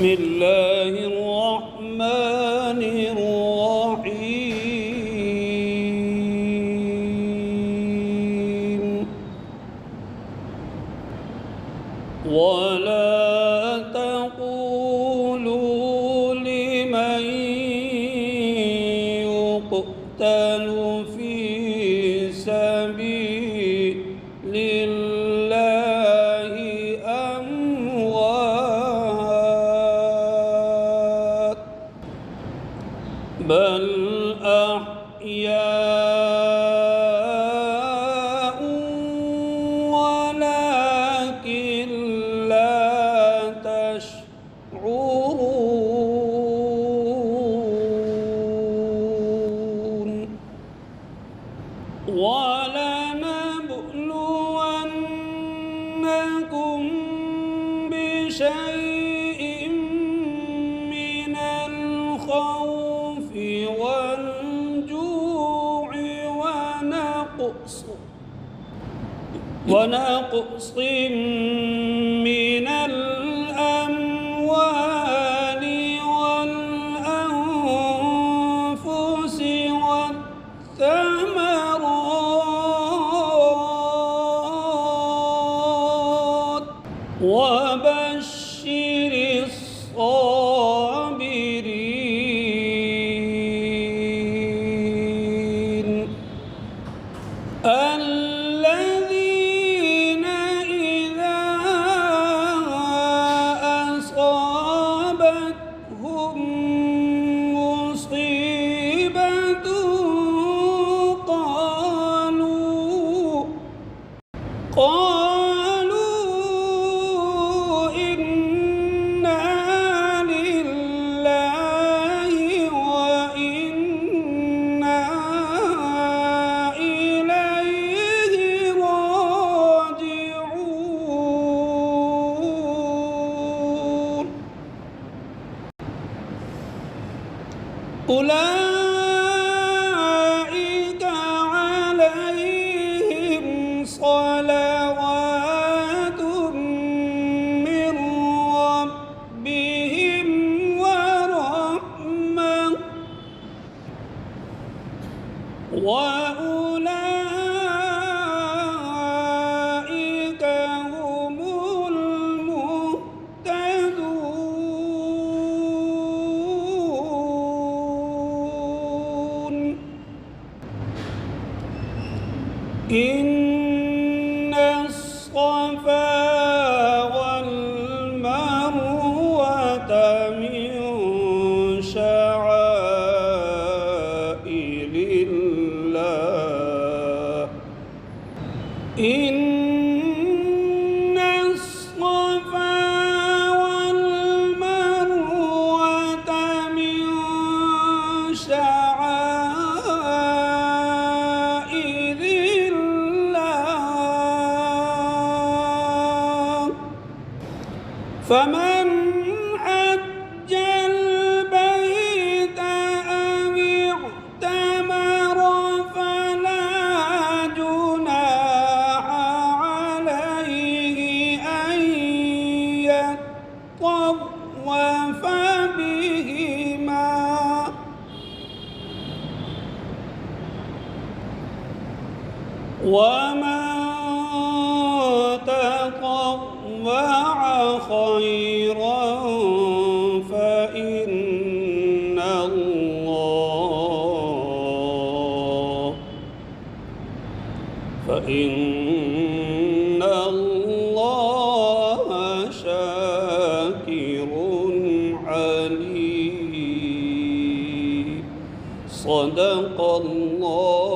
بسم الله الرحمن الرحيم ولا تقولوا لمن يقتل في سبيل الله أموات بل أحياء ولكن لا تشعرون ولنبلونكم بشيء من الخوف والجوع ونقص من الأموال والأنفس والثمرات وبشر الصابرين الذين إذا أصابتهم مصيبة قالوا إنا لله وإنا إليه راجعون أولئك عليهم صلوات من ربهم ورحمة وأولئك هم المهتدون إن الصفا والمروة من شعائر الله إن الصفا والمروة من شعائر فمن حج البيت أو اعتمر فلا جناح عليه أن يطوف بهما ومن تطوع خيرا فإن الله شاكر عليم صدق الله